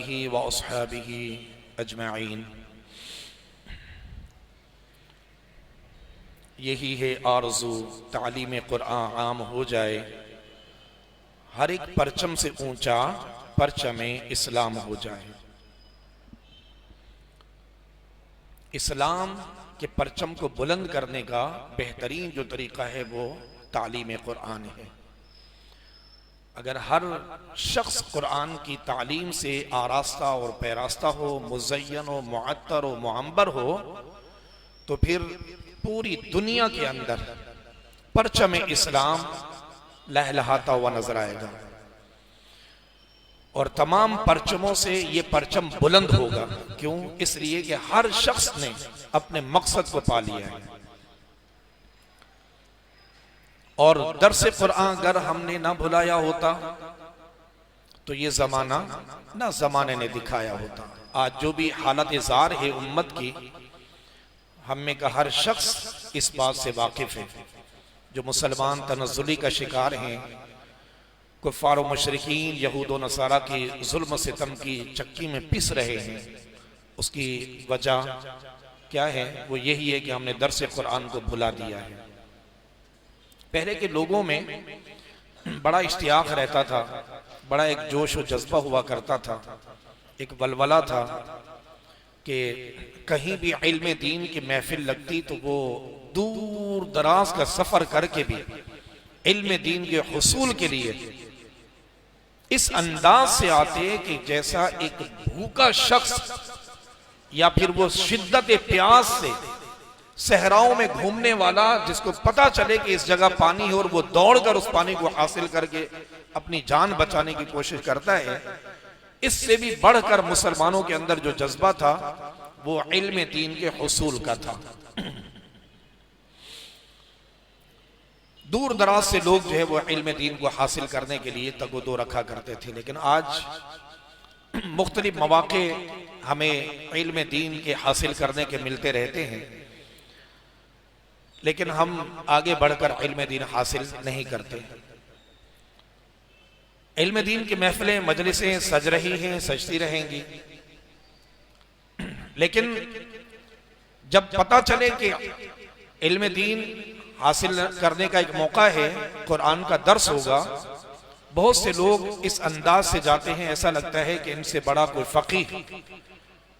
आलिहि व अस्हाबिहि अजमाइन। यही है आरज़ू, तालीम कुरान आम हो जाए, हर एक परचम से ऊंचा परचम इस्लाम हो जाए। इस्लाम के परचम को बुलंद करने का बेहतरीन जो तरीका है वो तालीम कुरान है। अगर हर शख्स कुरान की तालीम से आरास्ता और पैरास्ता हो, मुज़य्यन हो, मुअत्तर हो, मुअम्बर हो, तो फिर पूरी दुनिया के अंदर परचम इस्लाम लहलहाता हुआ नजर आएगा और तमाम परचमों से ये परचम बुलंद होगा। क्यों? इसलिए कि हर शख्स ने अपने मकसद को पा लिया है। और दर्स कुरान अगर हमने ना भुलाया होता तो ये जमाना ना जमाने ने दिखाया होता। आज जो भी हालत ज़ार है उम्मत की, हम में का हर शख्स इस बात से वाकिफ है। जो मुसलमान तनज़्ज़ुली का शिकार हैं, कुफ़ार व मुशरिकीन यहूद व नसारा की जुल्म सितम की चक्की में पिस रहे हैं, उसकी वजह क्या है? वो यही है कि हमने दर्स कुरान को भुला दिया है। पहले के लोगों में बड़ा इश्तियाक रहता था, बड़ा एक जोश व जज्बा हुआ करता था, एक वलवला था कि कहीं भी इल्म दीन की महफिल लगती तो वो दूर दराज का सफर करके भी इल्म दीन के हुसूल के लिए इस अंदाज से आते कि जैसा एक भूखा शख्स या फिर वो शिद्दत प्यास से सहराओं में घूमने वाला, जिसको पता चले कि इस जगह पानी है और वो दौड़कर उस पानी को हासिल करके अपनी जान बचाने की कोशिश करता है, इससे भी बढ़कर मुसलमानों के अंदर जो जज्बा था वो इल्म दीन के हुसूल का था। दूर दराज से लोग जो है वो इल्म दीन को हासिल करने के लिए तगोदो रखा करते थे। लेकिन आज मुख्तलिफ मौके हमें इल्म दीन के हासिल करने के मिलते रहते हैं, लेकिन हम आगे बढ़कर इल्म दीन हासिल नहीं करते। इल्म दीन की महफिलें, मजलिसें सज रही हैं, सजती रहेंगी, लेकिन जब पता चले कि इल्म दीन हासिल करने का एक मौका है, कुरान का दर्स होगा, बहुत से लोग इस अंदाज से जाते हैं, ऐसा लगता है कि इनसे बड़ा कोई फकीह,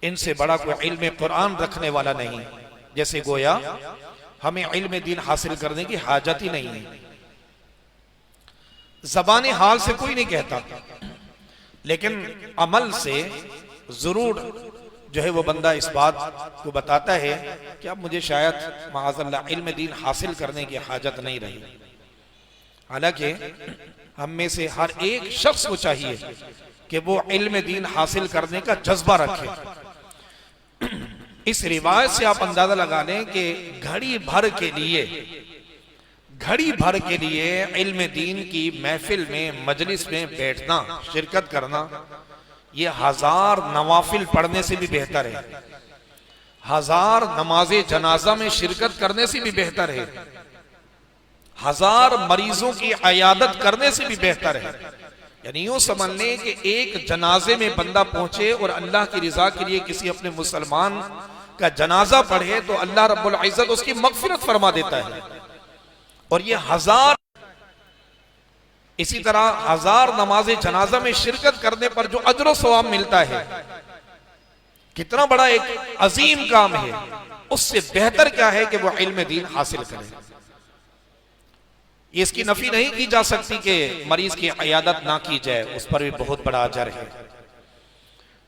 इनसे बड़ा कोई इल्म कुरान रखने वाला नहीं, जैसे गोया हमें इल्म दीन हासिल करने की हाजत ही नहीं है। ज़बानी हाल से कोई नहीं कहता, लेकिन अमल से जरूर जो है वो बंदा इस बात को बताता है कि अब मुझे शायद माअज़ल्लाह इल्म दीन हासिल करने की हाजत नहीं रही। हालांकि हम में से हर एक शख्स को चाहिए कि वो इल्म दीन हासिल करने का जज्बा रखे। इस रिवायत से आप अंदाजा लगा लें कि घड़ी भर के लिए इल्म दीन की महफिल में, मजलिस में बैठना, शिरकत करना, ये 1000 नवाफिल पढ़ने से भी बेहतर है, 1000 नमाजे जनाजा में शिरकत करने से भी बेहतर है, 1000 मरीजों की अयादत करने से भी बेहतर है। यानी यूं समझ लें कि एक जनाजे में बंदा पहुंचे और अल्लाह की रिजा के लिए किसी अपने मुसलमान का जनाजा पढ़े तो अल्लाह रब्बुल इज्जत उसकी मगफिरत फरमा देता है। और ये 1000, इसी तरह 1000 नमाज जनाजा में शिरकत करने पर जो अजर सवाब मिलता है, कितना बड़ा एक अजीम काम है। उससे बेहतर क्या है कि वो इल्म दीन हासिल करे। ये इसकी नफी नहीं की जा सकती कि मरीज की इयादत ना की जाए, उस पर भी बहुत बड़ा अजर है।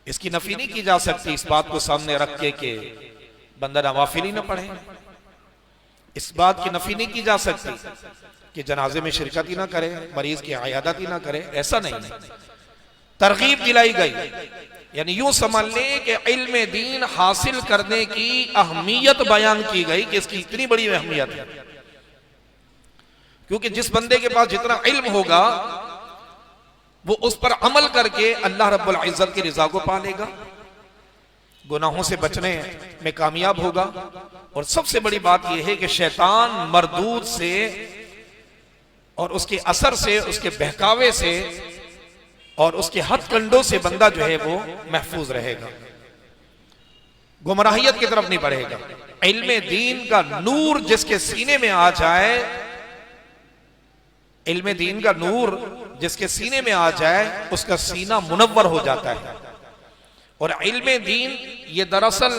इसकी नफी नहीं की जा सकती इस बात को सामने रख के कि बंदा नवाफिल ही ना पढ़े। इस बात की नफी नहीं की जा सकती कि जनाजे में शिरकत ही ना करे, मरीज की इयादत ही ना करे, ऐसा नहीं है। तरगीब दिलाई गई, यानी यूं समझ ले कि इल्म दीन हासिल करने की अहमियत बयान की गई कि इसकी इतनी बड़ी अहमियत है। क्योंकि जिस बंदे के पास जितना इल्म होगा वो उस पर अमल करके अल्लाह रब्बुल इज्जत की रिजा को पा लेगा, गुनाहों से बचने में कामयाब होगा। और सबसे बड़ी बात यह है कि शैतान मरदूद से और उसके असर से, उसके बहकावे से और उसके हथकंडों से बंदा जो है वो महफूज रहेगा, गुमराहियत की तरफ नहीं बढ़ेगा। इल्म दीन का नूर जिसके सीने में आ जाए, इल्म दीन का नूर जिसके सीने में आ जाए उसका सीना मुनव्वर हो जाता है। और इल्म दीन ये दरअसल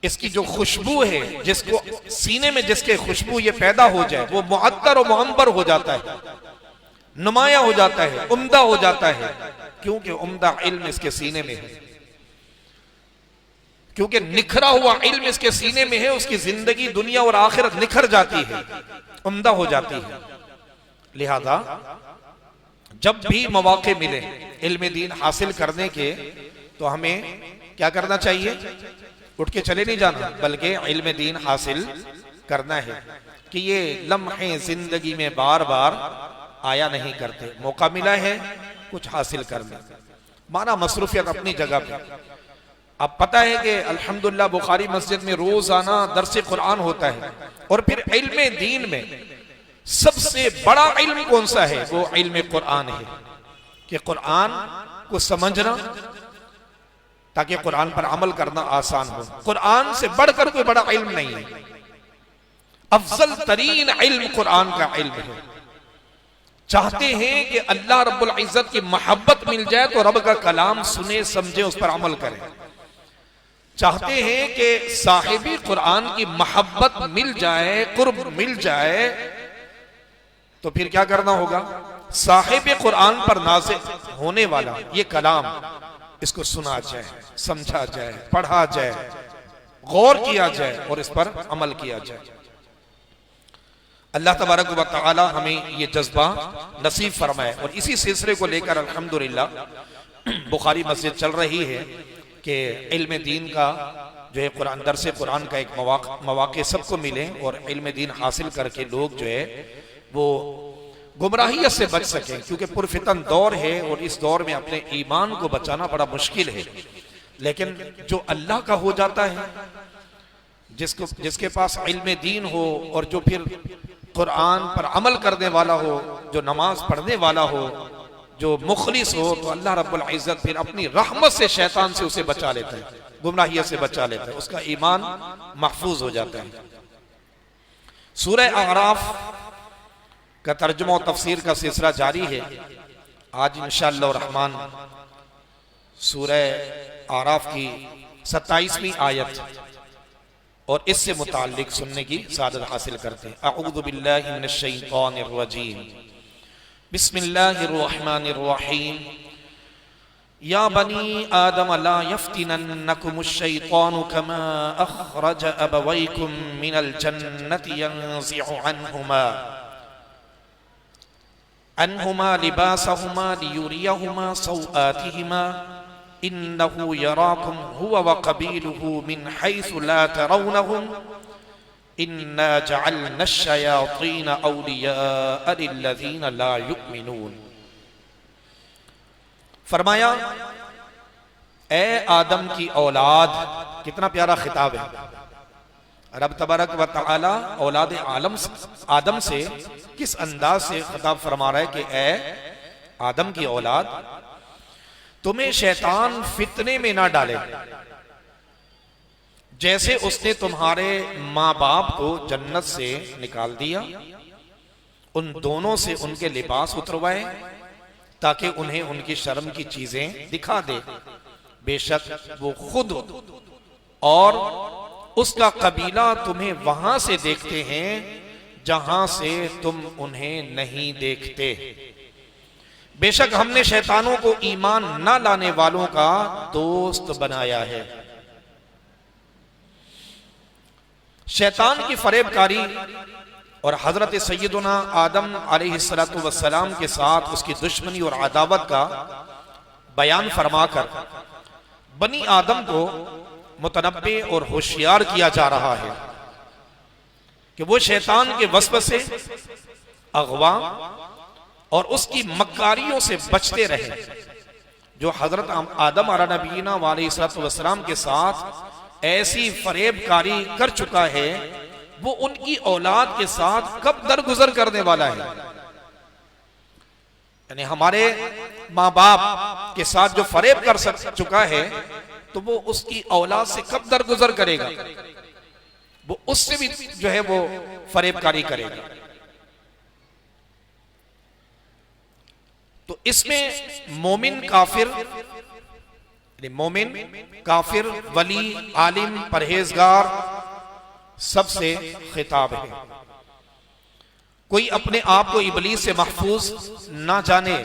इसकी जो खुशबू है, जिसको सीने में जिसके खुशबू ये पैदा हो जाए वो मुअत्तर और मुअंबर हो जाता है, नुमाया हो जाता है, उम्दा हो जाता है, क्योंकि उम्दा इल्म इसके सीने में है, क्योंकि निखरा हुआ इल्म इसके सीने में है। उसकी जिंदगी दुनिया और आखिरत निखर जाती है, उम्दा हो जाती है। लिहाजा जब भी मौके मिले इल्म दीन हासिल करने के, तो हमें क्या करना चाहिए? उठ के चले नहीं जाना, बल्कि इल्म दीन हासिल करना है कि ये लम्हे जिंदगी में बार बार आया नहीं करते। मौका मिला है कुछ हासिल करना, माना मसरूफियत अपनी जगह पे। अब पता है कि अल्हम्दुलिल्लाह बुखारी मस्जिद में रोजाना दर्स कुरान होता है, और फिर इल्म दीन में सबसे बड़ा इल्म कौन सा है? वो इल्म कुरान है, कि कुरान को समझना ताकि कुरान पर अमल करना आसान हो। कुरान से बढ़कर कोई बड़ा इल्म नहीं है। अफजल तरीन इल्म कुरान का इल्म है। चाहते हैं कि अल्लाह रब्बुल इज्जत की मोहब्बत मिल जाए तो रब का कलाम सुने, समझे, उस पर अमल करें। चाहते हैं कि साहिबी कुरान की मोहब्बत मिल जाए, कुर्ब मिल जाए, तो फिर क्या करना होगा? साहिब कुरान पर नाज़िल होने वाला ये कलाम, इसको सुना जाए, समझा जाए, पढ़ा जाए, गौर किया जाए और इस पर अमल किया जाए। अल्लाह तबारक व तआला हमें ये जज्बा नसीब फरमाए। और इसी सिलसिले को लेकर अल्हम्दुलिल्लाह बुखारी मस्जिद चल रही है कि इल्म दीन का जो है कुरान, दर्स कुरान का एक मौके सबको मिले और इल्म दीन हासिल करके लोग जो है वो गुमराहियत से बच सकें, क्योंकि पुरफितन दौर है और इस दौर में अपने ईमान को बचाना बड़ा मुश्किल है। लेकिन जो अल्लाह का हो जाता है, जिसके पास इल्म दीन हो और जो फिर कुरान पर अमल करने वाला हो, जो नमाज पढ़ने वाला हो, जो मुखलिस हो, तो अल्लाह रब्बुल इज्जत फिर अपनी रहमत से शैतान से उसे बचा लेता है, गुमराहियत से बचा लेता है, उसका ईमान महफूज हो जाता है। सूरह आराफ का तर्जुमा और तफसीर का सिलसिला जारी है। आज इंशाअल्लाह रहमान सूरह आराफ की 27वीं आयत और इससे मुताल्लिक सुनने की सादत हासिल करते हैं। अऊज़ु बिल्लाहि मिनश शैतानिर रजीम, बिस्मिल्लाहिर रहमानिर रहीम। या बनी आदम ला यफ्तिनन्नकुमुश शैतानु कमा अखरज अबवैकुम मिनल जन्नति यंज़िउ अन्हुमा लिबासहुमा लियुरियहुमा सौआतिहिमा इन्नहु यराकुम हुवा व क़बीलुहु मिन हैसु ला तरौनहुम इन्ना जअलना अश-शयातीन औलिया लिल्लज़ीना ला युमिनून। फरमाया, ए आदम की औलाद, कितना प्यारा खिताब है। रब तबारक व तआला औलाद आदम से किस अंदाज से खिताब फरमा रहा है कि ए आदम की औलाद, तुम्हें शैतान फितने में ना डाले, जैसे उसने तुम्हारे माँ बाप को जन्नत से निकाल दिया, उन दोनों से उनके लिबास उतरवाए ताकि उन्हें उनकी शर्म की चीजें दिखा दे। बेशक वो खुद और उसका कबीला तुम्हें वहां से देखते हैं जहां से तुम उन्हें नहीं देखते। बेशक हमने शैतानों को ईमान न लाने वालों का दोस्त बनाया है। शैतान की फरेबकारी और हजरत सैयदुना आदम अलैहिस्सलातु वस्सलाम के साथ उसकी दुश्मनी और अदावत का बयान फरमाकर बनी आदम को मुतनब्बे और होशियार किया जा रहा है कि वो शैतान के वसवसे, अगवा और उसकी मक्कारियों से बचते रहे। जो हजरत आदम अलैहिस्सलाम अलैहिस्सलाम के साथ ऐसी फरेबकारी कर चुका है, वो उनकी औलाद के साथ कब दरगुजर करने वाला है। यानी हमारे माँ बाप के साथ जो फरेब कर चुका है तो वो उसकी औलाद से कब दरगुजर करेगा, वो उससे भी जो है वो फरेबकारी करेगा। तो इसमें मोमिन काफिर वली आलिम परहेजगार सबसे खिताब है। कोई अपने आप को इबलीस से महफूज ना जाने,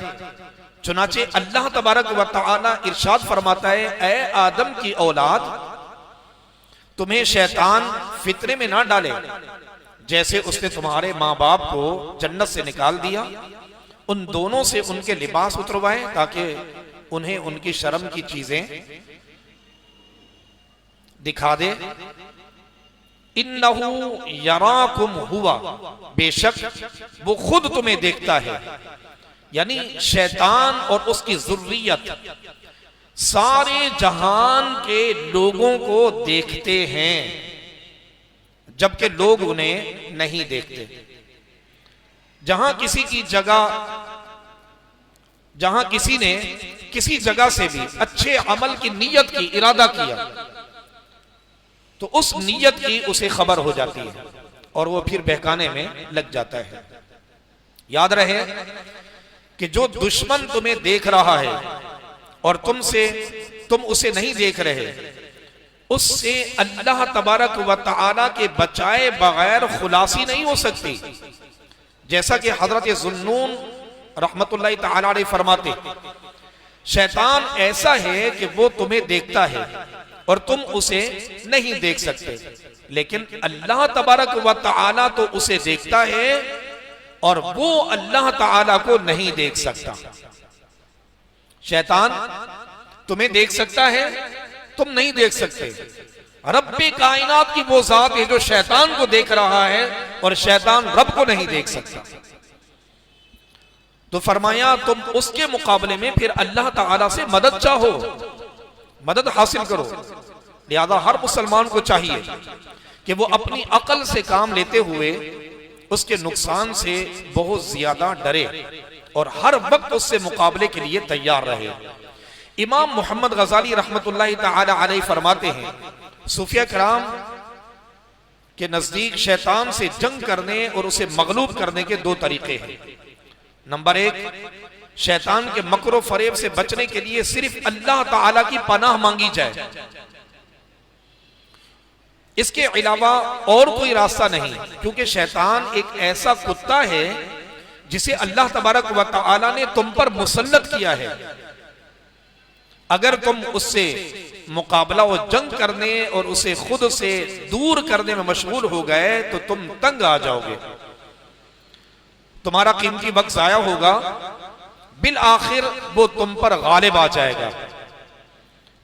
चुनाचे अल्लाह तबारक व तआला इरशाद फरमाता है, ऐ आदम की औलाद, तुम्हें शैतान फितरे में ना डाले जैसे उसने तुम्हारे माँ बाप को जन्नत से निकाल दिया, उन दोनों से उनके लिबास उतरवाए ताकि उन्हें उनकी शर्म की चीजें दिखा दे। इन्नहु यराकुम हुआ, बेशक वो खुद तुम्हें देखता है। यानी शैतान और उसकी जुर्रियत सारे जहान के लोगों को देखते हैं जबकि लोग उन्हें नहीं देखते। जहां किसी ने किसी जगह से भी अच्छे अमल की नीयत की, इरादा किया, तो उस नीयत की उसे खबर हो जाती है और वो फिर बहकाने में लग जाता है। याद रहे कि जो दुश्मन तुम्हें देख रहा है और तुम उसे नहीं देख रहे, उससे अल्लाह तबारक व तआला के बचाए बगैर खुलासी नहीं हो सकती। जैसा कि हजरत ज़ुन्नून रहमतुल्लाहि तआला अलैहि फरमाते, शैतान ऐसा है कि वो तुम्हें देखता है और तुम उसे नहीं देख सकते, लेकिन अल्लाह तबारक व तआला तो उसे देखता है और वो अल्लाह ताला को नहीं देख सकता। शैतान तुम्हें देख सकता है, तुम नहीं देख सकते। रब्बे कायनात की वो जात है जो शैतान को देख रहा है और शैतान रब को नहीं देख सकता। तो फरमाया तुम उसके मुकाबले में फिर अल्लाह ताला से मदद चाहो, मदद हासिल करो। लिहाजा हर मुसलमान को चाहिए कि वो अपनी अकल से काम लेते हुए उसके नुकसान से बहुत ज्यादा डरे और हर वक्त उससे मुकाबले के लिए तैयार रहे। इमाम मोहम्मद गजाली रहमतुल्लाहि तआला अलैहि फरमाते हैं, सूफिया कराम के नजदीक शैतान से जंग करने और उसे मगलूब करने के दो तरीके हैं। नंबर एक, शैतान के मकरो फरेब से बचने के लिए सिर्फ अल्लाह ताला की पनाह मांगी जाए, इसके अलावा और कोई रास्ता नहीं, क्योंकि शैतान एक ऐसा कुत्ता है जिसे अल्लाह तबारक व तआला ने तुम पर मुसल्लत किया है। अगर तुम उससे मुकाबला और जंग करने और उसे खुद से दूर करने में मशगूल हो गए तो तुम तंग आ जाओगे, तुम्हारा कीमती वक्त जाया होगा, बिल आखिर वो तुम पर गालिब आ जाएगा,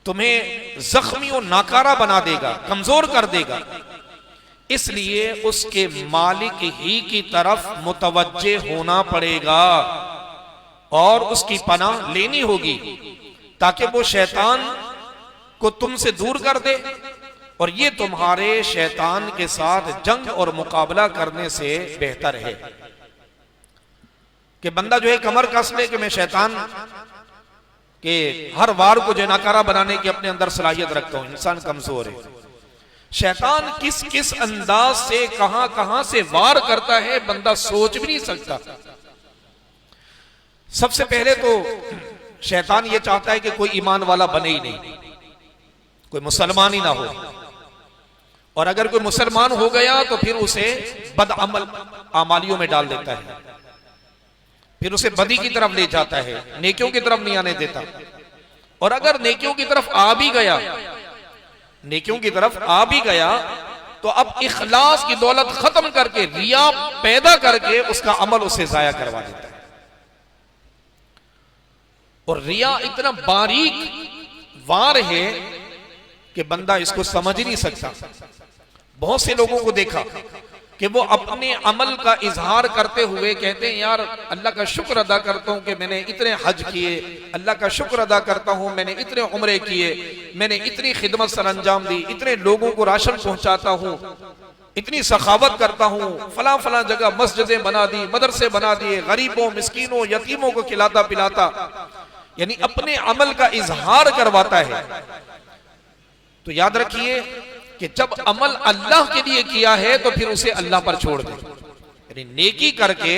तुम्हें जख्मी और नाकारा बना देगा, कमजोर कर देगा। इसलिए उसके मालिक ही की तरफ मुतवज्जे होना पड़ेगा और उसकी पनाह लेनी होगी ताकि वो शैतान को तुमसे दूर कर दे और ये तुम्हारे शैतान के साथ जंग और मुकाबला करने से बेहतर है कि बंदा जो है कमर कस ले कि मैं शैतान के हर वार को जो नाकारा बनाने की अपने अंदर सलाहियत रखता हूं। इंसान कमजोर है, शैतान किस किस अंदाज से कहां कहां से वार करता है बंदा सोच भी नहीं सकता। सबसे पहले तो शैतान ये चाहता है कि कोई ईमान वाला बने ही नहीं, कोई मुसलमान ही ना हो, और अगर कोई मुसलमान हो गया तो फिर उसे बदअमल आमालियों में डाल देता है, फिर उसे बदी की तरफ ले जाता है, नेकियों की तरफ नहीं आने देता। और अगर नेकियों की तरफ आ भी गया तो अब इखलास की दौलत खत्म करके रिया पैदा करके उसका अमल उसे जाया करवा देता है। और रिया इतना बारीक वार है कि बंदा इसको समझ ही नहीं सकता। बहुत से लोगों को देखा कि वो अपने अमल का इजहार करते हुए कहते हैं, यार अल्लाह का शुक्र अदा करता हूं कि मैंने इतने हज किए, अल्लाह का शुक्र अदा करता हूं मैंने इतने उम्रे किए, मैंने इतनी खिदमत सर अंजाम दी, इतने लोगों को राशन पहुंचाता हूं, इतनी सखावत करता हूँ, फला फला जगह मस्जिदें बना दी, मदरसे बना दिए, गरीबों मिस्कीनों यतीमों को खिलाता पिलाता, यानी अपने अमल का इजहार करवाता है। तो याद रखिए कि जब अमल अल्लाह के लिए किया है तो फिर उसे अल्लाह पर छोड़ दे, यानी नेकी करके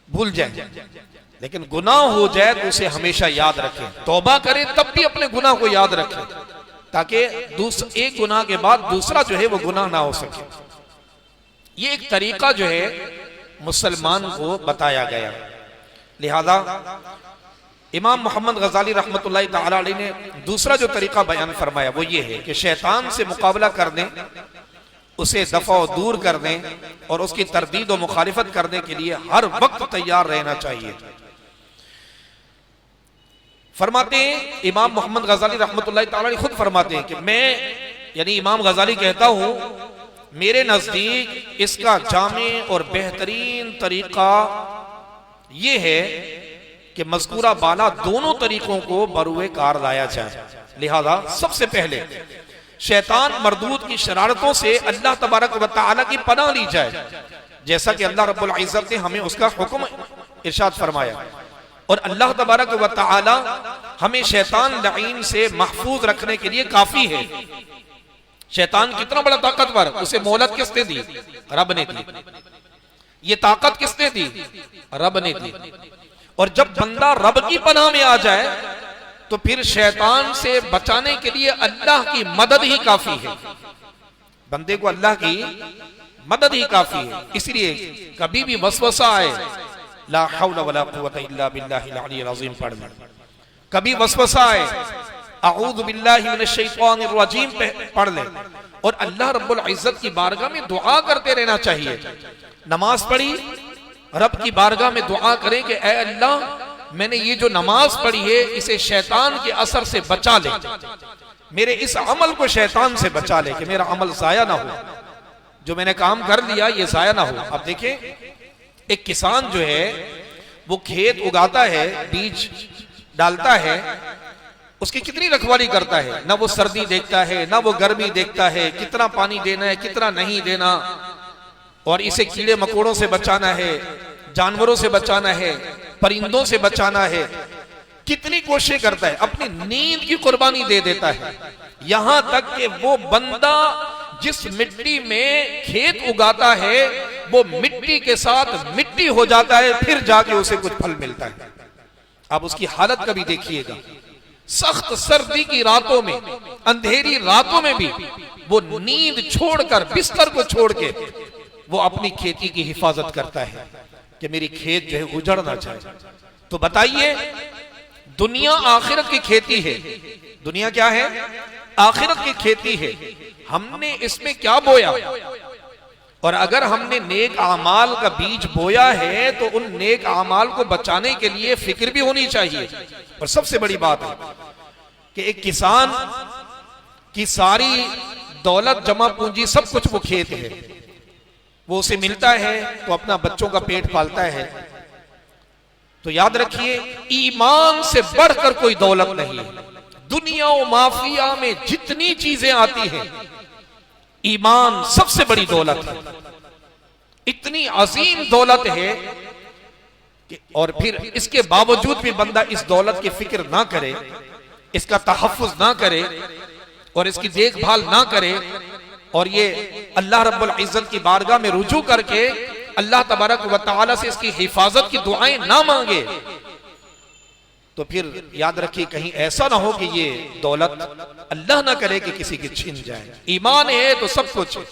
भूल जाए, लेकिन गुनाह हो जाए तो उसे हमेशा याद रखें, तौबा करें तब भी अपने गुनाह को याद रखें, ताकि एक गुनाह के बाद दूसरा जो है वो गुनाह ना हो सके। ये एक तरीका जो है मुसलमान को बताया गया। लिहाजा इमाम मोहम्मद गजाली रहमतुल्लाहि तआला अलैह ने दूसरा जो तरीका बयान फरमाया वो ये है कि शैतान से मुकाबला करने, उसे दफा दूर करने और उसकी तरदीद और मुखालिफत करने के लिए हर वक्त तैयार रहना चाहिए। फरमाते हैं इमाम मोहम्मद गजाली रहमतुल्लाहि तआला अलैह खुद फरमाते हैं कि मैं यानी इमाम गजाली कहता हूं, मेरे नजदीक इसका जामे और बेहतरीन तरीका यह है कि मज़कूरा बाला दोनों तरीकों को बरूए कार लाया जाए। लिहाजा सबसे पहले शैतान मरदूद की शरारतों से अल्लाह तबारक व तआला की पनाह ली जाए, जैसा कि अल्लाह रब्बुल इज्जत ने हमें उसका हुक्म इरशाद फरमाया। और अल्लाह तबारक व तआला हमें शैतान लईन से महफूज रखने के लिए काफी है। शैतान कितना बड़ा ताकतवर, उसे मोहलत किसने दी? रब ने दी। ये ताकत किसने दी? रब ने दी। और जब बंदा रब की पनाह में आ जाए तो फिर शैतान से बचाने के लिए अल्लाह की मदद ही काफी है। बंदे को अल्लाह की मदद ही काफी है। इसलिए कभी भी वसवसा आए, ला हौला वला कुव्वता इल्ला बिल्लाहिल अलिय्यिल अज़ीम पढ़ना। कभी वसवसा आए, अऊज़ु बिल्लाहि मिनश शैतानिर रजीम पढ़ ले, और अल्लाह रब्बुल इज्जत की बारगाह में दुआ करते रहना चाहिए। नमाज पढ़ी, रब की बारगाह में दुआ करें कि ऐ अल्लाह, मैंने ये जो नमाज पढ़ी है इसे शैतान के असर से बचा ले, मेरे इस अमल को शैतान से बचा ले कि मेरा अमल जाया ना हो, जो मैंने काम कर लिया ये जाया ना हो। अब देखें, एक किसान जो है वो खेत उगाता है, बीज डालता है, उसकी कितनी रखवाली करता है, ना वो सर्दी देखता है ना वो गर्मी देखता है, कितना पानी देना है कितना नहीं देना, और इसे कीड़े मकोड़ों से बचाना है, जानवरों से बचाना है, परिंदों से बचाना है, कितनी कोशिश करता है, अपनी नींद की कुर्बानी दे देता है। यहां तक कि वो बंदा जिस मिट्टी में खेत उगाता है वो मिट्टी के साथ मिट्टी हो जाता है, फिर जाके उसे कुछ फल मिलता है। आप उसकी हालत कभी देखिएगा, सख्त सर्दी की रातों में, अंधेरी रातों में भी वो नींद छोड़कर, बिस्तर को छोड़ के वो अपनी खेती की हिफाजत करता है कि मेरी खेत जो है उजड़ना चाहिए। तो बताइए, दुनिया आखिरत की खेती है। दुनिया क्या है? आखिरत की खेती है। हमने इसमें क्या बोया? और अगर हमने नेक आमाल का बीज बोया है तो उन नेक आमाल को बचाने के लिए फिक्र भी होनी चाहिए। और सबसे बड़ी बात है कि एक किसान की सारी दौलत, जमा पूंजी, सब कुछ वो खेत है, वो उसे मिलता है तो अपना बच्चों का पेट पालता है। तो याद रखिए, ईमान से बढ़कर कोई दौलत नहीं है। दुनिया और माफिया में जितनी चीजें आती हैं, ईमान सबसे बड़ी दौलत है। इतनी अजीम दौलत है कि, और फिर इसके बावजूद भी बंदा इस दौलत की फिक्र ना करे, इसका तहफ्फुज ना करे और इसकी देखभाल ना करे, और ये अल्लाह रब्बुल इज्जत की बारगाह में रुजू करके अल्लाह तबारक व तआला से इसकी हिफाजत की दुआएं ना मांगे, तो फिर याद रखिए कहीं ऐसा ना हो कि ये दौलत अल्लाह ना करे कि किसी की छीन जाए। ईमान है तो सब कुछ है।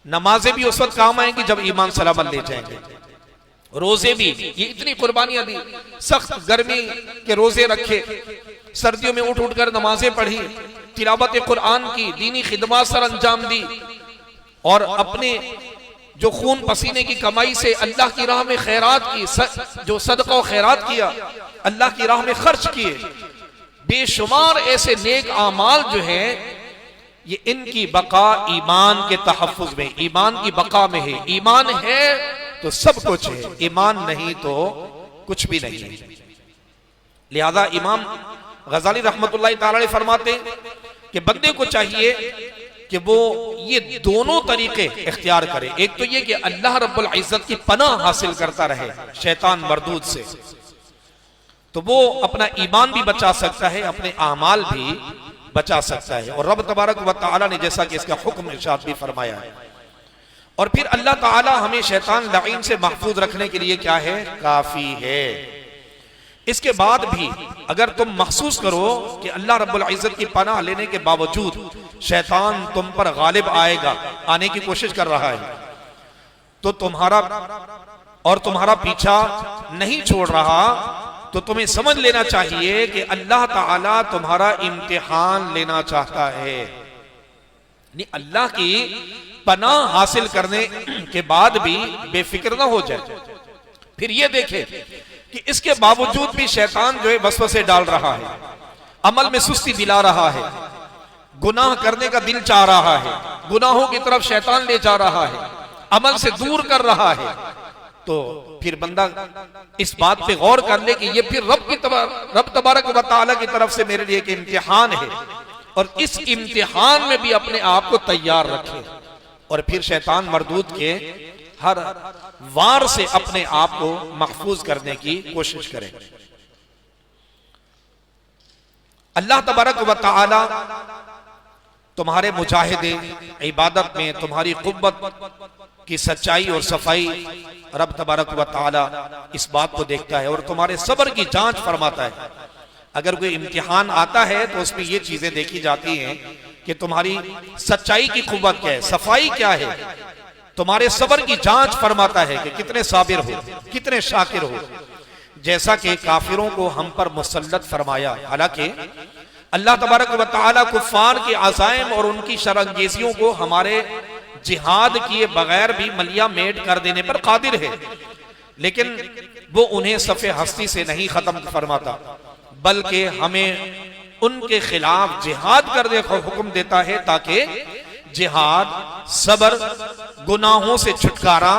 नमाजें भी उस वक्त काम आएंगी जब ईमान सलामत ले जाएंगे। रोजे भी, ये इतनी कुर्बानियां दी, सख्त गर्मी के रोजे रखे, सर्दियों में उठ उठकर नमाजें पढ़ी, तिलावत कुरान की, दीनी खिदमत सर अंजाम दी, और अपने जो खून पसीने की कमाई से अल्लाह की राह में खैरात की, जो सदका और खैरात किया, अल्लाह की राह में खर्च किए, बेशुमार ऐसे नेक आमाल जो हैं, ये इनकी बका ईमान के तहफ्फुज में, ईमान की बका में है। ईमान है तो सब कुछ है, ईमान नहीं तो कुछ भी नहीं है। लिहाजा इमाम गजाली रहमतुल्लाहि तआला अलैह फरमाते कि बंदे को चाहिए कि वो ये दोनों तरीके इख्तियार करे। एक तो ये कि अल्लाह रब्बुल इज्जत की पनाह हासिल करता रहे शैतान मरदूद से, तो वो अपना ईमान भी बचा सकता है, अपने आमाल भी बचा सकता है। और रब तबारक व तआला ने जैसा कि इसका हुक्म इरशाद भी फरमाया है। और फिर अल्लाह ताला हमें शैतान लईन से महफूज रखने के लिए क्या है, काफी है। इसके बाद भी अगर तुम महसूस करो कि अल्लाह रब्बुल इज्जत की पनाह लेने के बावजूद शैतान तुम पर गालिब आएगा, आने की कोशिश कर रहा है, तो तुम्हारा पीछा नहीं छोड़ रहा, तो तुम्हें समझ लेना चाहिए कि अल्लाह ताला तुम्हारा इम्तिहान लेना चाहता है। अल्लाह की पनाह हासिल करने के बाद भी बेफिक्र ना हो जाए। फिर ये देखे कि इसके बावजूद भी शैतान जो है वसवसे डाल रहा है, अमल में सुस्ती दिला रहा है, गुनाह करने का दिल चाह रहा है, गुनाहों की तरफ शैतान ले जा रहा है, अमल से दूर कर रहा है, तो फिर बंदा इस बात पे गौर कर ले कि ये फिर रब तबारक व तआला की तरफ से मेरे लिए एक इम्तिहान है, और इस इम्तिहान में भी अपने आप को तैयार रखे, और फिर शैतान मरदूद के हर वार से अपने आप को महफूज करने की कोशिश करें। अल्लाह तबारक व तआला तुम्हारे मुजाहिदे इबादत में तुम्हारी कुव्वत की सच्चाई और सफाई रब तबारक व तआला इस बात को देखता है और तुम्हारे सब्र की जांच फरमाता है। अगर कोई इम्तिहान आता है तो उसमें ये चीजें देखी जाती हैं कि तुम्हारी सच्चाई की कुव्वत क्या है, सफाई क्या है, तुम्हारे सब्र की जांच फरमाता है कि कितने साबिर हो, कितने शाकिर हो। जैसा कि काफिरों को हम पर मुसल्लत फरमाया, हालांकि अल्लाह तबारक व तआला कुफ्फार के अज़ाइम और उनकी शरअंगेजियों को हमारे जिहाद किए बगैर भी मलिया मेट कर देने पर कादिर है, लेकिन वो उन्हें सफ़े हस्ती से नहीं खत्म फरमाता, बल्कि हमें उनके खिलाफ जिहाद करने का हुक्म देता है, ताकि जिहाद, सब्र, गुनाहों से छुटकारा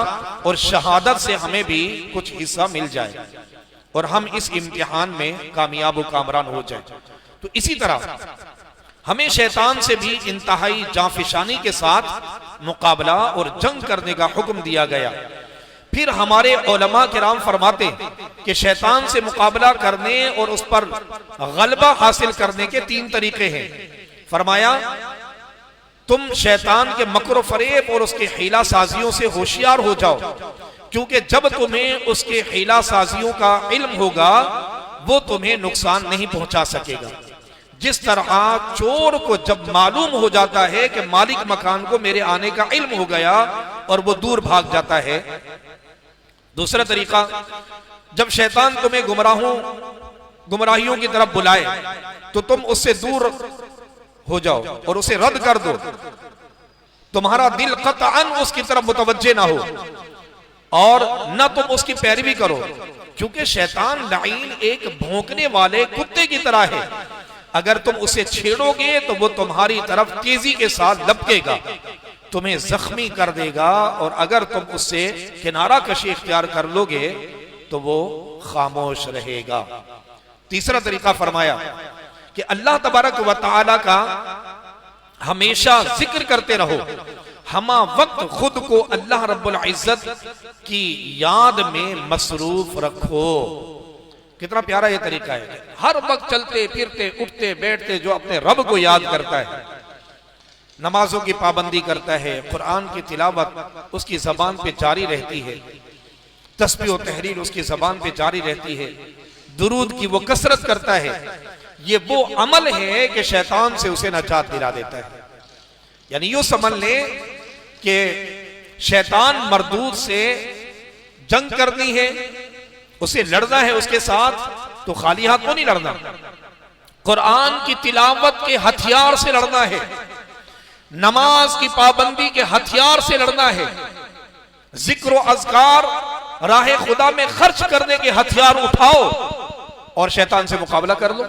और शहादत से हमें भी कुछ हिस्सा मिल जाए और हम इस इम्तिहान में कामयाब व कामरान हो जाए। तो इसी तरह हमें शैतान से भी इंतहाई जाफिशानी के साथ मुकाबला और जंग करने का हुक्म दिया गया। फिर हमारे उलमा किराम फरमाते कि शैतान से मुकाबला करने और उस पर गलबा हासिल करने के 3 तरीके हैं। फरमाया, तुम शैतान के मकर फरेब और उसके हीला साजियों से होशियार हो जाओ, क्योंकि जब तुम्हें उसके हीला साजियों का इल्म होगा वो तुम्हें नुकसान नहीं पहुंचा सकेगा। जिस तरह चोर को जब मालूम हो जाता है कि मालिक मकान को मेरे आने का इल्म हो गया और वो दूर भाग जाता है। दूसरा तरीका, जब शैतान तुम्हें गुमराहियों की तरफ बुलाए तो तुम उससे दूर हो जाओ और उसे रद्द कर दो, तुम्हारा दिल कतअन उसकी तरफ मुतवज्जे ना हो और न तुम उसकी पैरवी करो, क्योंकि शैतान लाइन एक भौंकने वाले कुत्ते की तरह है। अगर तुम उसे छेड़ोगे तो वो तुम्हारी तरफ तेजी के साथ लपकेगा, तुम्हें जख्मी कर देगा, और अगर तुम उससे किनारा कशी इख्तियार कर लोगे तो वो खामोश रहेगा। तीसरा तरीका फरमाया कि अल्लाह तबारक व तआला का हमेशा जिक्र करते रहो, हमा वक्त खुद को अल्लाह रब्बुल इज्जत की याद में मसरूफ रखो। कितना प्यारा ये तरीका है, हर वक्त चलते फिरते उठते बैठते जो अपने रब को याद करता है, नमाजों की पाबंदी करता है, कुरान की तिलावत उसकी जबान पे जारी रहती है, तस्बीह और तहरीर उसकी जबान पे जारी रहती है, दुरूद की वो कसरत करता है, ये वो अमल है कि शैतान से उसे नजात दिला देता है। यानी यूं समझ ले कि शैतान मरदूद से जंग करनी है, उसे लड़ना है उसके साथ, तो खाली हाथ को नहीं लड़ना, कुरान की तिलावत के हथियार से लड़ना है, नमाज की पाबंदी के हथियार से लड़ना है, जिक्र और अज़कार राह खुदा में खर्च करने के हथियार उठाओ और शैतान से मुकाबला कर लो।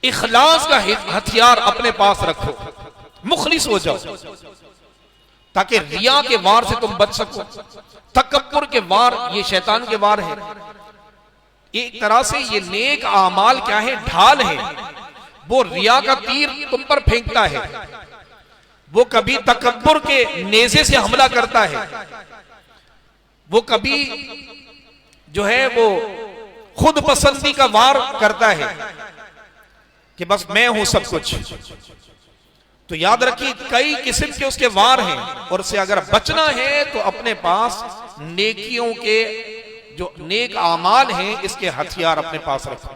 इखलास का हथियार अपने पास रखो, मुखलिस हो जाओ, ताकि रिया के वार से तुम बच सको। तकब्बुर के वार ये शैतान के वार है। एक तरह से ये नेक आमाल क्या है, ढाल है, वो रिया का तीर तुम पर फेंकता है। वो कभी तकब्बुर के नेज़े से हमला करता है, वो कभी जो है वो खुद पसंदी का वार करता है कि बस मैं हूं सब कुछ। तो याद रखिए कई किस्म के उसके वार हैं, और उससे अगर बचना है तो अपने पास नेकियों के जो नेक आमाल हैं इसके हथियार अपने पास रखो।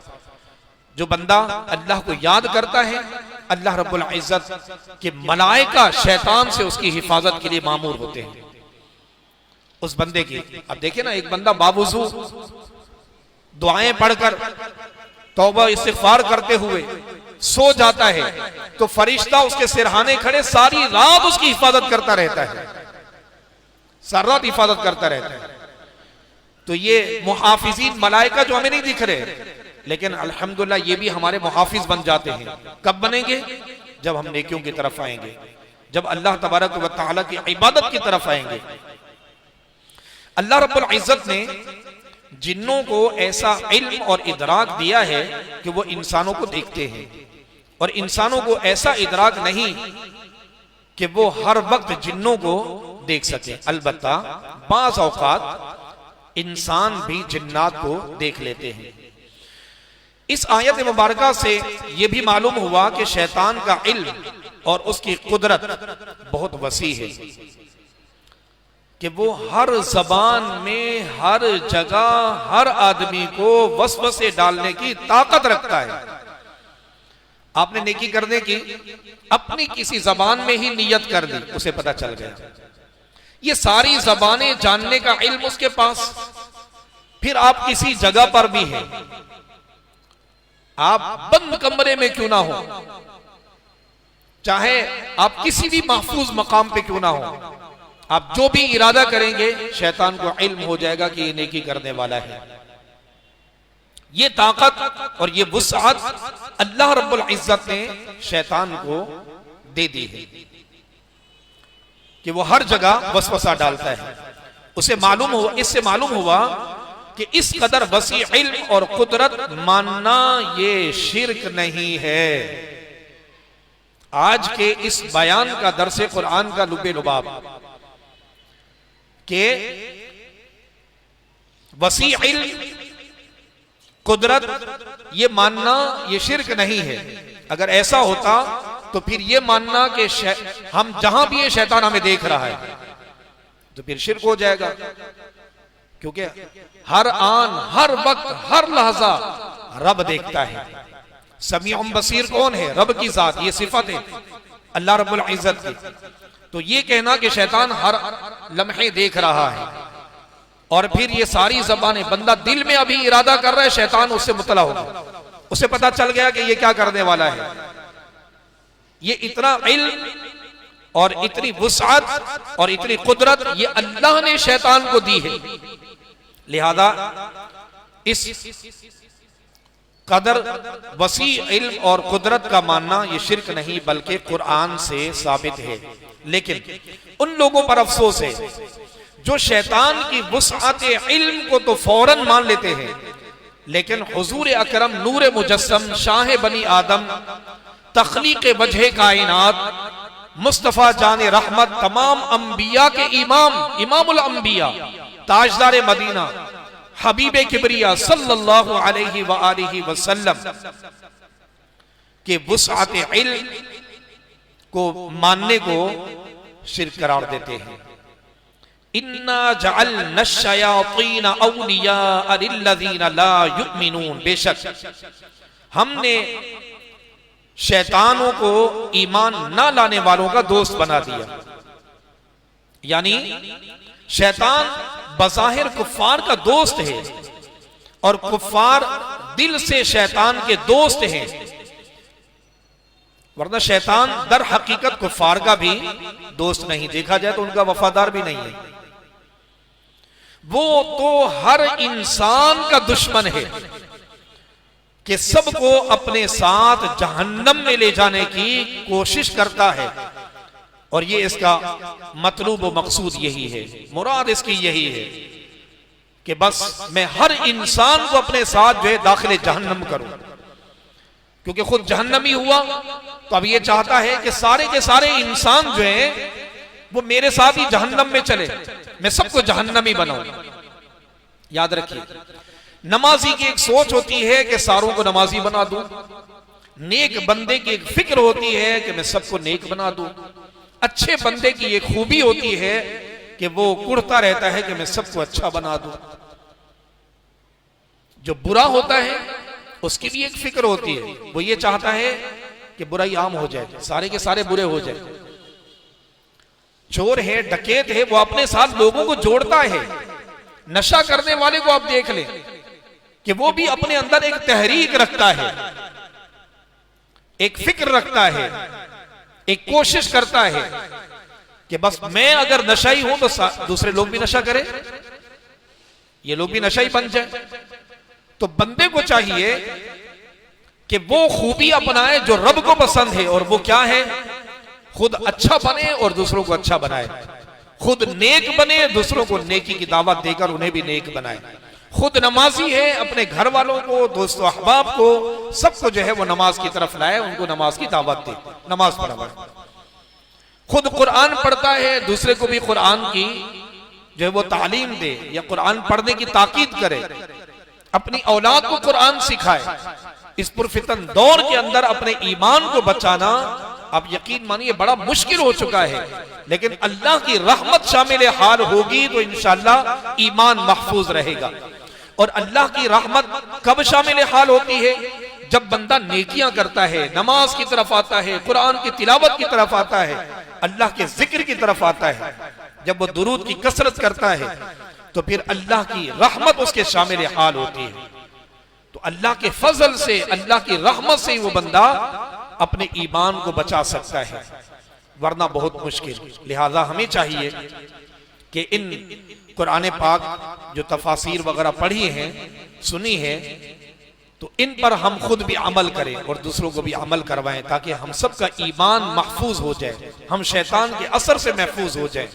जो बंदा अल्लाह को याद करता है, अल्लाह रब्बुल इज्जत के मलाइका शैतान से उसकी हिफाजत के लिए मामूर होते हैं उस बंदे की। अब देखिए ना, एक बंदा बावुजू दुआएं पढ़कर तौबा इस्तिगफार करते हुए सो जाता है तो फरिश्ता उसके सिरहाने खड़े सारी रात उसकी हिफाजत करता रहता है, सारी रात हिफाजत करता रहता है। तो ये मुहाफिजीन मलाइका जो हमें नहीं दिख रहे, लेकिन अल्हम्दुलिल्लाह ये भी हमारे मुहाफिज बन जाते हैं। कब बनेंगे? जब हम नेकियों की तरफ आएंगे, जब अल्लाह तबारक व तआला की इबादत की तरफ आएंगे। अल्लाह रब्बुल इज्जत ने जिन्नों को ऐसा इल्म और इदराक दिया है कि वो इंसानों को देखते हैं, और इंसानों को ऐसा इदराक नहीं कि वो हर वक्त जिन्नों को देख सके। अलबत्ता बाज़ औकात इंसान भी जिन्नात को देख लेते हैं। इस आयत मुबारका से यह भी मालूम हुआ कि शैतान का इल्म और उसकी कुदरत बहुत वसी है, कि वो हर जबान में हर जगह हर आदमी को वसवसे डालने की ताकत रखता है। आपने नेकी करने की अपनी किसी जबान में ही नियत कर दी, उसे पता चल गया। ये सारी जबानें जानने का इल्म उसके पास। फिर आप किसी जगह पर भी हैं, आप बंद कमरे में क्यों ना हो, चाहे आप किसी भी महफूज मकाम पे क्यों ना हो, आप जो भी इरादा करेंगे शैतान को इल्म हो जाएगा कि ये नेकी करने वाला है। ये ताकत और ये वुसअत अल्लाह रब्बुल इज्जत ने शैतान को दे दी है कि वो हर जगह वसवसा डालता है। उसे मालूम हो, इससे मालूम हुआ कि इस कदर वसी इल्म और कुदरत मानना ये शिर्क नहीं है। आज के इस बयान का दरसे कुरान का लुबे लुबाब के वसी इल्म कुदरत ये मानना ये शिर्क नहीं है। अगर ऐसा होता तो फिर ये मानना कि हम जहां भी ये शैतान हमें देख रहा है तो फिर शिर्क हो जाएगा, क्योंकि हर आन हर वक्त हर लहजा रब देखता है। समीउम बसीर कौन है? रब की जात, ये सिफत है अल्लाह रब्बुल इज्जत की। तो ये कहना कि शैतान हर लम्हे देख रहा है, और फिर ये सारी ज़बानें, बंदा दिल में अभी इरादा कर रहा है, शैतान उससे मुतला होगा, उसे पता चल गया कि ये क्या करने वाला है। ये इतना इल्म और इतनी वुसअत और इतनी कुदरत ये अल्लाह ने शैतान को दी है। लिहाजा इस कदर वसी इल्म और कुदरत का मानना ये शिर्क नहीं बल्कि कुरान से साबित है। लेकिन उन लोगों पर अफसोस है जो शैतान की वुसअत इल्म को तो फौरन मान लेते हैं, लेकिन हुजूर अकरम नूर मुजस्सम शाह बनी आदम तख्लीक वजह कायनात मुस्तफ़ा जान रहमत तमाम अंबिया के इमाम इमामुल अंबिया ताजदार मदीना हबीबे किबरिया सल्लल्लाहु अलैहि व आलिहि वसल्लम के वुसअत इल्म को मानने को शिर्क करार देते हैं। इन्ना जअलना शयातीन औलिया लिल्लज़ीना ला युमिनून, बेशक हमने शैतानों को ईमान ना लाने वालों का दोस्त बना दिया। यानी शैतान बज़ाहिर कुफ्फार का दोस्त है और कुफ्फार दिल से शैतान के दोस्त हैं, वरना शैतान दर हकीकत कुफ्फार का भी दोस्त नहीं, देखा जाए तो उनका वफादार भी नहीं है। वो तो हर इंसान का दुश्मन है कि सबको अपने साथ जहन्नम में ले जाने की कोशिश करता है, और ये इसका मतलूब व मकसूद यही है, मुराद इसकी यही है कि बस मैं हर इंसान को अपने साथ जो है दाखिले जहन्नम करूं। क्योंकि खुद जहन्नमी हुआ तो अब ये चाहता है कि सारे के सारे इंसान जो हैं वो मेरे साथ ही जहन्नम में चले, मैं सबको जहन्नमी बनाऊं। याद रखिए, नमाजी की एक सोच होती है कि सारों को नमाजी बना दूं, नेक बंदे की एक फिक्र होती है कि मैं सबको नेक बना दूं, अच्छे बंदे की एक खूबी होती है कि वो कुढ़ता रहता है कि मैं सबको अच्छा बना दूं। जो बुरा होता है उसकी भी एक फिक्र होती है, वो ये चाहता है कि बुराई आम हो जाए, सारे के सारे बुरे हो जाए। चोर है, डकैत है, वो अपने साथ लोगों को जोड़ता है। नशा करने वाले को आप देख लें कि वो भी अपने अंदर एक तहरीक रखता है, एक फिक्र रखता है, एक कोशिश करता है कि बस मैं अगर नशाई हूं तो दूसरे लोग भी नशा करें, ये लोग भी नशाई बन जाए। तो बंदे को चाहिए कि वो खूबी अपनाए जो रब को पसंद है, और वो क्या है? खुद अच्छा बने और दूसरों को अच्छा बनाए, खुद नेक बने, दूसरों को नेकी की दावत देकर उन्हें भी नेक बनाए। खुद नमाजी है, अपने घर वालों को, दोस्तों अहबाब को, सबको जो है वो नमाज की तरफ लाए, उनको नमाज की दावत दे, नमाज पढ़ाए। खुद कुरान पढ़ता है, दूसरे को भी कुरान की जो है वो तालीम दे या कुरान पढ़ने की ताकीद करे, अपनी औलाद को कुरान सिखाए। इस पुरफितन दौर के अंदर अपने ईमान को बचाना, आप यकीन मानिए, बड़ा मुश्किल हो चुका है, लेकिन अल्लाह की रहमत शामिल हाल होगी तो इंशाअल्लाह ईमान महफूज रहेगा। और अल्लाह की रहमत कब शामिल हाल होती है? जब बंदा नेकियां करता है, नमाज की तरफ आता है, कुरान की तिलावत की तरफ आता है, अल्लाह के जिक्र की तरफ आता है, जब वो दुरूद की कसरत करता है तो फिर अल्लाह की रहमत उसके शामिल हाल होती है। तो अल्लाह के फजल से, अल्लाह की रहमत से वो बंदा अपने ईमान को बचा सकता है, वरना बहुत मुश्किल। लिहाजा हमें चाहिए कि इन कुरान पाक जो तफासीर वगैरह पढ़ी हैं, सुनी है, तो इन पर हम खुद भी अमल करें और दूसरों को भी अमल करवाएं, ताकि हम सबका ईमान महफूज हो जाए, हम शैतान के असर से महफूज हो जाए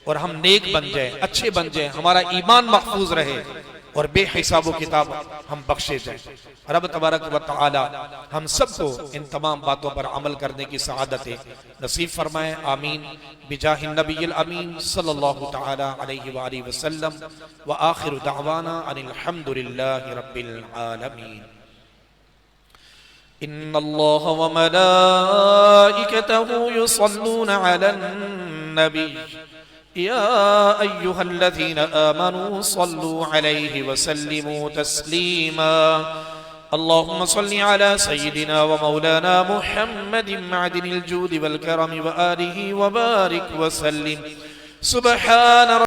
और हम नेक बन जाए, अच्छे बन जाए, हमारा ईमान महफूज रहे और बेहिसाब किताब हम बख्शे जाए। रब तबारक व तआला हम सबको इन तमाम बातों पर अमल करने की सआदत नसीब फरमाए। आमीन बिजाहि नबील अमीन सल्लल्लाहु तआला अलैहि व आलिहि वसल्लम व आखिरु दअवाना अनिल हम्दुलिल्लाहि रब्बिल आलमीन। इन्नल्लाह व मलाइकतहु युसल्लूना अलन नबी या अय्युहल्लज़ीना आमनू सल्लू अलैहि वसल्लिमू तस्लीमा। अल्लाहुम्मा सल्लि अला सय्यिदिना व मौलाना मुहम्मदिन मअदिनिल जूदि वल करम व आलिहि व बारिक व सल्लिम। सुब्हान